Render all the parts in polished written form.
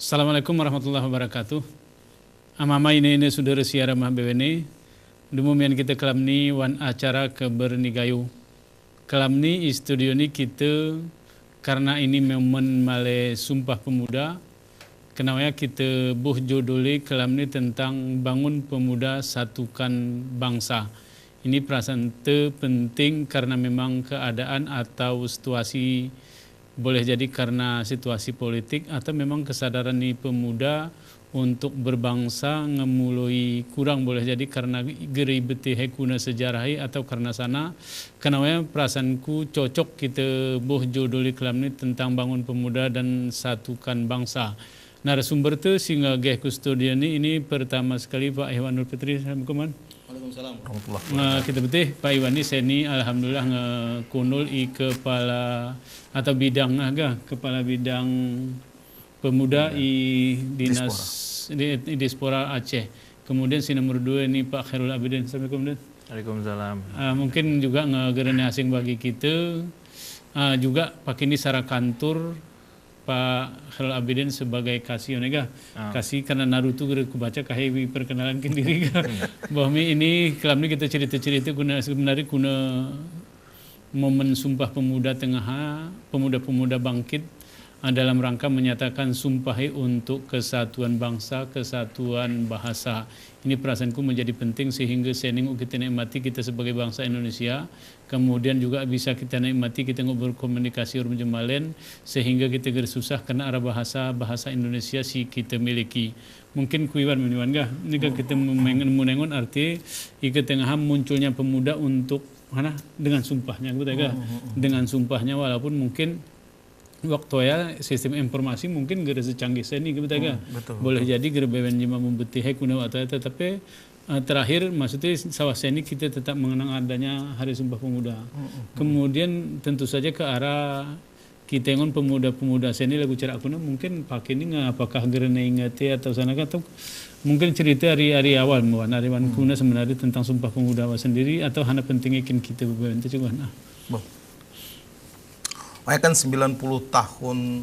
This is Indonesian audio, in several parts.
Assalamualaikum warahmatullahi wabarakatuh. Amama ini saudara siara mah bewene. Dumumian kita kelamni wan acara kebernigayu. Kelamni studio ni kita karena ini momen male Sumpah Pemuda. Kenapa kita buh juduli kelamni tentang bangun pemuda satukan bangsa. Ini perasaan penting karena memang keadaan atau situasi, boleh jadi karena situasi politik atau memang kesadaran nih pemuda untuk berbangsa ngemului kurang, boleh jadi karena geri beti hekuna sejarah atau karena sana. Kenapa perasaanku cocok kita boh judul iklan ini tentang bangun pemuda dan satukan bangsa. Narasumber tu singa geh kustodian ini pertama sekali Pak Iwanul Fitri. Assalamualaikum. Waalaikumsalam. Kita betih Pak Iwan ini seni alhamdulillah ngekunul i kepala atau bidang kepala bidang pemuda i dinas di Diaspora Aceh. Kemudian si nomor 2 ini Pak Khairul Abidin. Assalamualaikum. Waalaikumsalam. Mungkin juga ngegerene asing bagi kita. Juga Pak ini secara kantor Pak Khairul Abidin sebagai kasih onega. Kasih karena Naruto gede kubaca kahe perkenalan kendiri bahwa ini kelam ini kita cerita-cerita kuna sebenarnya kuna momen Sumpah Pemuda tengah pemuda-pemuda bangkit dalam rangka menyatakan sumpah untuk kesatuan bangsa, kesatuan bahasa. Ini perasaanku menjadi penting sehingga sening kita nikmati kita sebagai bangsa Indonesia. Kemudian juga bisa kita nikmati kita berkomunikasi urun jemalen sehingga kita gersusah karena arah bahasa Indonesia si kita miliki. Mungkin kuiwan meniwan gak? Ini kita menengun arti ika tengah munculnya pemuda untuk mana dengan sumpahnya, dengan sumpahnya walaupun mungkin waktu ya sistem informasi mungkin gak secanggih seni kita boleh jadi gak beban jima membetih kuna waktu itu, tapi terakhir maksudnya sawah seni kita tetap mengenang adanya Hari Sumpah Pemuda. Kemudian tentu saja ke arah kita ngon pemuda-pemuda seni lagu cerak kuna mungkin pakai ini apakah gerene ingati atau sana atau mungkin cerita hari awal hari kuna sebenarnya tentang Sumpah Pemuda sendiri atau hanya pentingnya kita beban itu juga kan 90 tahun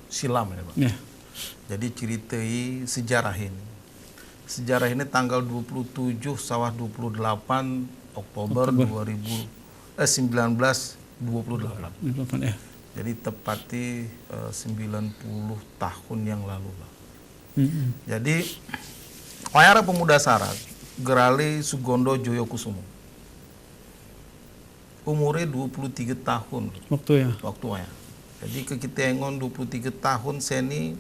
silam ya Pak. Ya. Jadi ceritai sejarah ini. Sejarah ini tanggal 27 sawah 28 Oktober 1928. Ya. Jadi tepati 90 tahun yang lalu Pak. Jadi Wayara Pemuda Sarat Gerali Sugondo Joyokusumo. Umurnya 23 tahun. Waktu ya. Jadi ke kita engon 23 tahun seni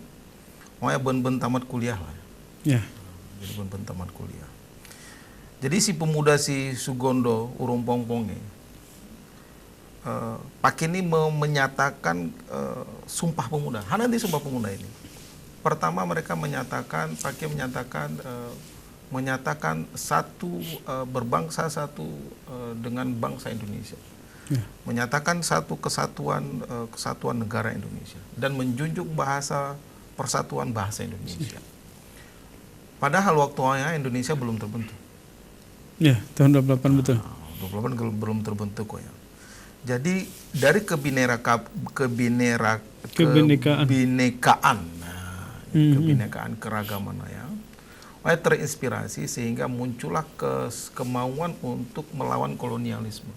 ben tamat kuliah lah. Ya. Jadi ben tamat kuliah. Jadi si pemuda si Sugondo urung pongponge Pak ini menyatakan Sumpah Pemuda. Hana di Sumpah Pemuda ini. Pertama mereka menyatakan menyatakan satu berbangsa satu dengan bangsa Indonesia, menyatakan satu kesatuan negara Indonesia dan menjunjung persatuan bahasa Indonesia. Padahal waktunya Indonesia belum terbentuk. Ya, tahun 28 betul. 28 belum terbentuk kok ya. Jadi dari kebinekaan keragaman ya. Terinspirasi sehingga muncullah kemauan untuk melawan kolonialisme.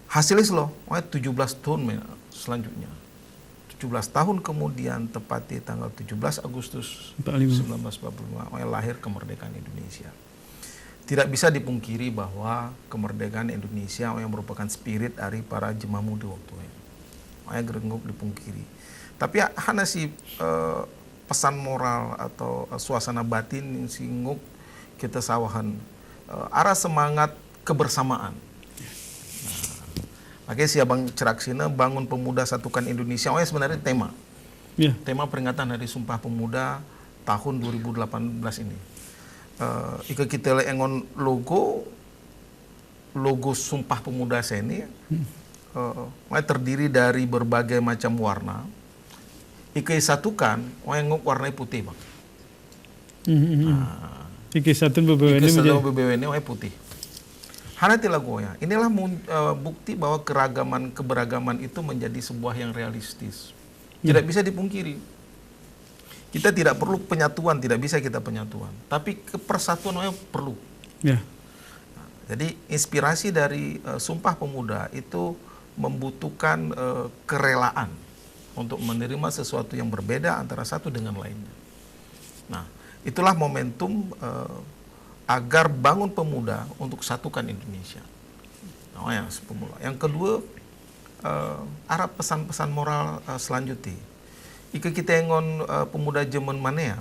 Hasilnya loh, 17 tahun selanjutnya. 17 tahun kemudian tepati tanggal 17 Agustus 1945 lahir kemerdekaan Indonesia. Tidak bisa dipungkiri bahwa kemerdekaan Indonesia yang merupakan spirit dari para jemaah muda waktu itu. Gerenggup dipungkiri. Tapi hanya si pesan moral atau suasana batin yang singgup kita sawahan arah semangat kebersamaan. Makanya si Abang Ceraksina bangun pemuda satukan Indonesia. Sebenarnya tema. Tema peringatan Hari Sumpah Pemuda tahun 2018 ini. Ika kita engon logo Sumpah Pemuda seni terdiri dari berbagai macam warna. Ika satukan, warnanya putih Bang. Ika satu BBWN warna putih. Hanati lagoya. Inilah bukti bahwa keberagaman itu menjadi sebuah yang realistis. Tidak bisa dipungkiri. Kita tidak perlu penyatuan, tidak bisa kita penyatuan. Tapi kepersatuan perlu. Ya. Jadi inspirasi dari Sumpah Pemuda itu membutuhkan kerelaan untuk menerima sesuatu yang berbeda antara satu dengan lainnya. Nah, itulah momentum agar bangun pemuda untuk satukan Indonesia. Nah, yang kedua, arah pesan-pesan moral selanjutnya. Ika kita engon pemuda zaman mana ya?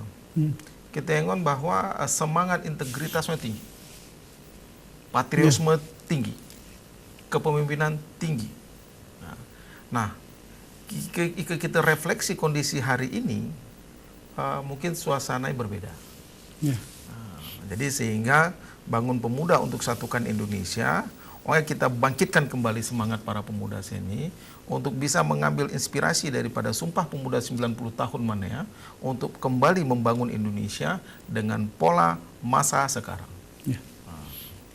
Kita engon bahwa semangat integritasnya tinggi. Patriotisme tinggi, kepemimpinan tinggi. Nah, jika kita refleksi kondisi hari ini, mungkin suasananya berbeda. Jadi sehingga bangun pemuda untuk satukan Indonesia, kita bangkitkan kembali semangat para pemuda sini untuk bisa mengambil inspirasi daripada Sumpah Pemuda 90 tahun mana ya, untuk kembali membangun Indonesia dengan pola masa sekarang.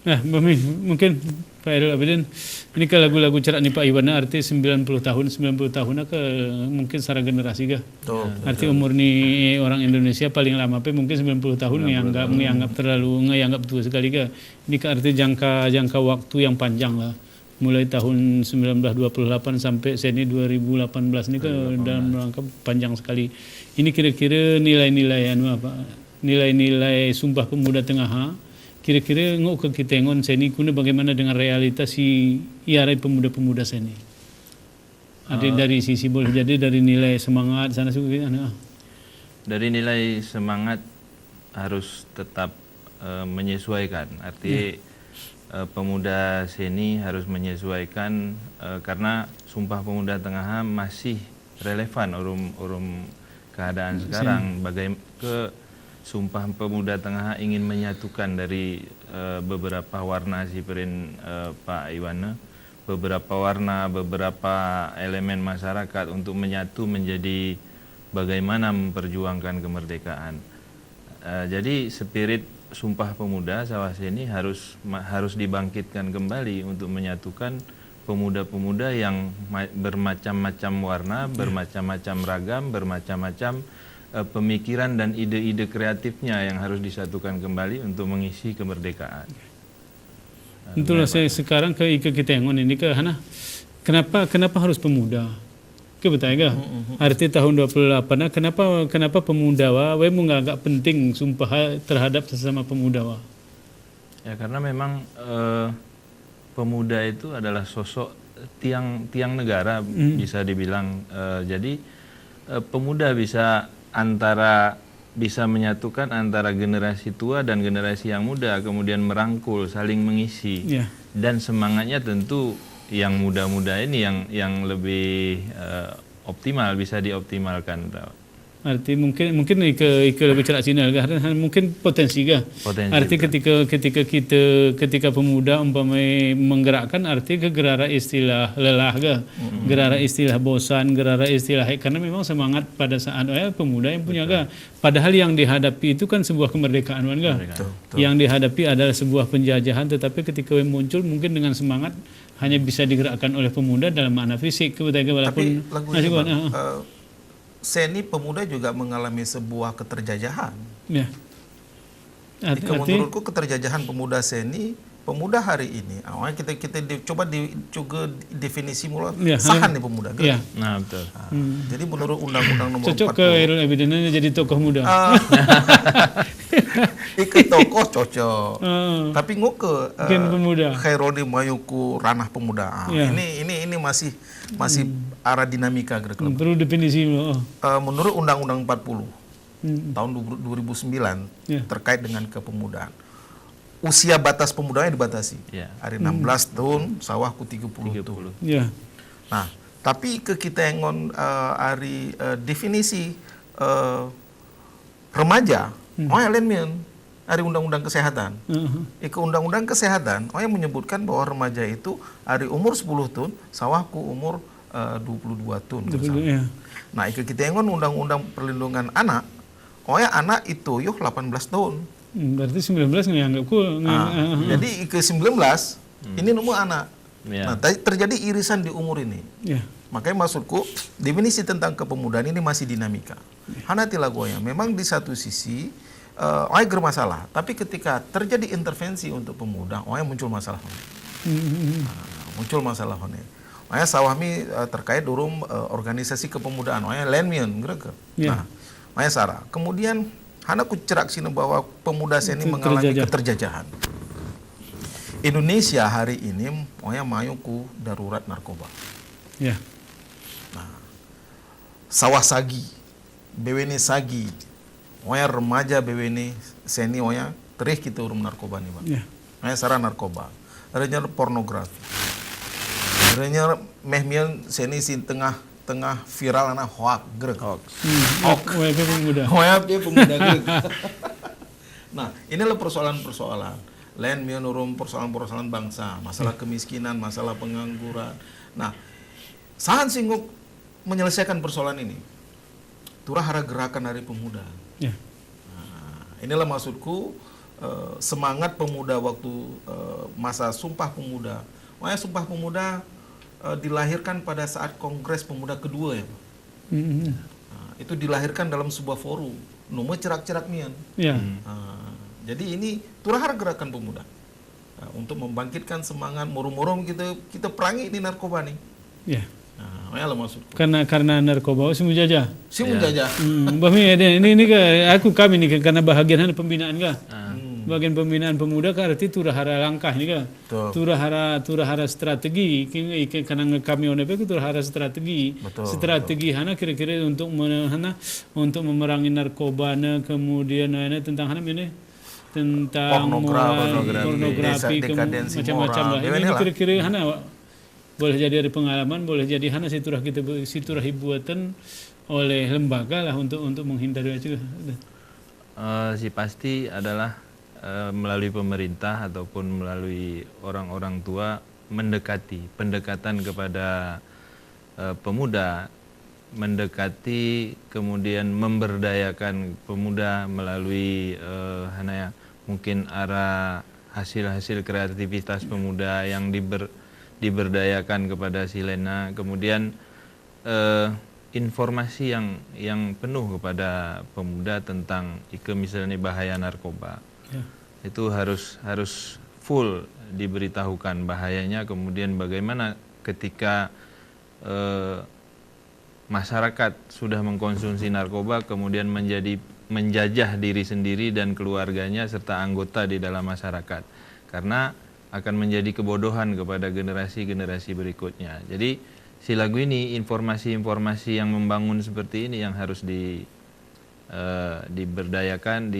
Nah, mungkin Pak Khairul Abidin, ini ke lagu-lagu cerak nih Pak Iwana arti 90 tahun ke mungkin secara generasi kah? Arti umur nih orang Indonesia paling lama mungkin 90 tahun menganggap tua sekali kah? Ini ke arti jangka waktu yang panjang lah. Mulai tahun 1928 sampai sini 2018 ini ke dalam rangka panjang sekali. Ini kira-kira nilai-nilai nilai-nilai Sumpah Pemuda Tengah kira-kira ngok ke kita ngon seni kuna bagaimana dengan realitas si iarai pemuda-pemuda seni. Ada dari sisi boleh jadi dari nilai semangat sana sini. Dari nilai semangat harus tetap menyesuaikan. Arti pemuda seni harus menyesuaikan karena Sumpah Pemuda Tengah masih relevan urum keadaan sekarang. Sumpah Pemuda Tengah ingin menyatukan dari beberapa warna siperin Pak Iwana, beberapa warna, beberapa elemen masyarakat untuk menyatu menjadi bagaimana memperjuangkan kemerdekaan. Jadi spirit Sumpah Pemuda Sawase ini harus dibangkitkan kembali untuk menyatukan pemuda-pemuda yang bermacam-macam warna, bermacam-macam ragam, bermacam-macam pemikiran dan ide-ide kreatifnya yang harus disatukan kembali untuk mengisi kemerdekaan. Itulah saya sekarang ke kita yang ini ke Hana. Kenapa harus pemuda? Kebetulan arti tahun 28 kenapa pemuda menganggap penting sumpah terhadap sesama pemuda Ya karena memang pemuda itu adalah sosok tiang negara bisa dibilang. Jadi pemuda bisa menyatukan antara generasi tua dan generasi yang muda, kemudian merangkul, saling mengisi, dan semangatnya tentu yang muda-muda ini yang lebih optimal, bisa dioptimalkan. Arti mungkin ke lebih cerak sini mungkin potensi kah? Arti ketika pemuda umpamai menggerakkan arti ke gerara istilah lelah kah? Gerara istilah bosan, gerara istilah karena memang semangat pada saat pemuda yang punya kah? Padahal yang dihadapi itu kan sebuah kemerdekaan kah? Yang dihadapi adalah sebuah penjajahan, tetapi ketika muncul mungkin dengan semangat hanya bisa digerakkan oleh pemuda dalam makna fisik. Tapi lagunya seni pemuda juga mengalami sebuah keterjajahan. Ya. Menurutku keterjajahan pemuda seni, pemuda hari ini, awalnya kita coba juga definisi mulai sahan nih pemuda. Kan? Ya. Nah betul. Jadi menurut Undang-Undang Nomor 40. Cocok ke Khairul Abidin jadi tokoh muda. Ikut tokoh cocok. Tapi nguk ke pemuda. Khairul Mayuku ranah pemuda. Ini masih arah dinamika gitu. Perlu definisi menurut Undang-Undang 40 tahun 2009 terkait dengan kepemudaan. Usia batas pemudanya dibatasi. Hari 16 tahun, sawahku 30 tahun. Nah, tapi kita yang hari definisi remaja, hari Undang-Undang Kesehatan. Ke Undang-Undang Kesehatan, yang menyebutkan bahwa remaja itu hari umur 10 tahun, sawahku umur 22 tahun. Nah, kita yang Undang-Undang Perlindungan Anak, anak itu 18 tahun. Berarti 19 nganggapku. Jadi ke 19 ini nomor anak. Nah, terjadi irisan di umur ini. Makanya maksudku definisi tentang kepemudaan ini masih dinamika. Hanati lagonya. Memang di satu sisi orang bermasalah, tapi ketika terjadi intervensi untuk pemuda, orang muncul masalah. Muncul masalah. Makanya sawahmi terkait durum organisasi kepemudaan, makanya Lenmion, gitu. Nah, makanya Sarah. Kemudian Hana ku cerak sini bahwa pemuda sini mengalami keterjajahan. Indonesia hari ini, makanya mayu ku darurat narkoba. Ya. Nah, sawah sagi, BWN sagi, makanya remaja BWN seni, makanya terih kita urum narkoba nih bang. Makanya sarah narkoba, adanya pornografi. Sebenarnya mehmian seni sin tengah viral anak hoax greg. WP pemuda. WP pemuda greg. Nah, inilah persoalan-persoalan. Lain mian urum persoalan-persoalan bangsa, masalah kemiskinan, masalah pengangguran. Nah, sahan singguk menyelesaikan persoalan ini. Turah hara gerakan Hari Pemuda. Nah, inilah maksudku semangat pemuda waktu masa Sumpah Pemuda. Makanya Sumpah Pemuda dilahirkan pada saat Kongres Pemuda kedua ya Pak. Nah, itu dilahirkan dalam sebuah forum. Nomor cerak-cerak mian. Jadi ini turahar gerakan pemuda. Nah, untuk membangkitkan semangat murum-murum kita perangi ini narkoba nih. Nah, maksudku. Karena narkoba simu jajah. Simu jajah. Bami ini kami nih karena bahagian pembinaan kah? Bagian pembinaan pemuda kan arti turahara langkah nih kan, turahara strategi, karena kami ONP itu turahara strategi, hana kira-kira untuk memerangi narkoba, kemudian tentang hana ini tentang pornografi macam-macam lah. Ini kira-kira hana boleh jadi dari pengalaman, boleh jadi hana siturah hibuatan oleh lembaga lah untuk menghindari itu. Si pasti adalah melalui pemerintah ataupun melalui orang-orang tua pendekatan kepada pemuda, mendekati kemudian memberdayakan pemuda melalui mungkin arah hasil-hasil kreativitas pemuda yang diberdayakan kepada silena, kemudian informasi yang penuh kepada pemuda tentang misalnya bahaya narkoba. Itu harus full diberitahukan bahayanya, kemudian bagaimana ketika masyarakat sudah mengkonsumsi narkoba kemudian menjajah diri sendiri dan keluarganya serta anggota di dalam masyarakat, karena akan menjadi kebodohan kepada generasi-generasi berikutnya. Jadi si lagu ini informasi-informasi yang membangun seperti ini yang harus diberdayakan,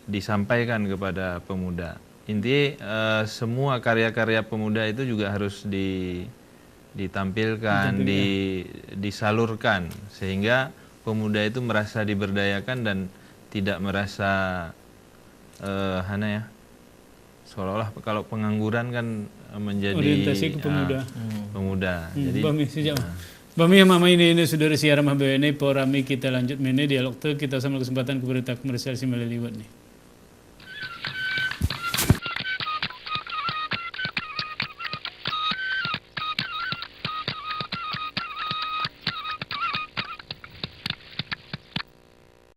disampaikan kepada pemuda. Intinya semua karya-karya pemuda itu juga harus ditampilkan, disalurkan, sehingga pemuda itu merasa diberdayakan dan tidak merasa seolah-olah kalau pengangguran kan menjadi orientasi ke pemuda. Jadi Bami mama ini saudara siaran BWN, porami kita lanjut mene dialog kita sama kesempatan ke berita komersial si melalui nih.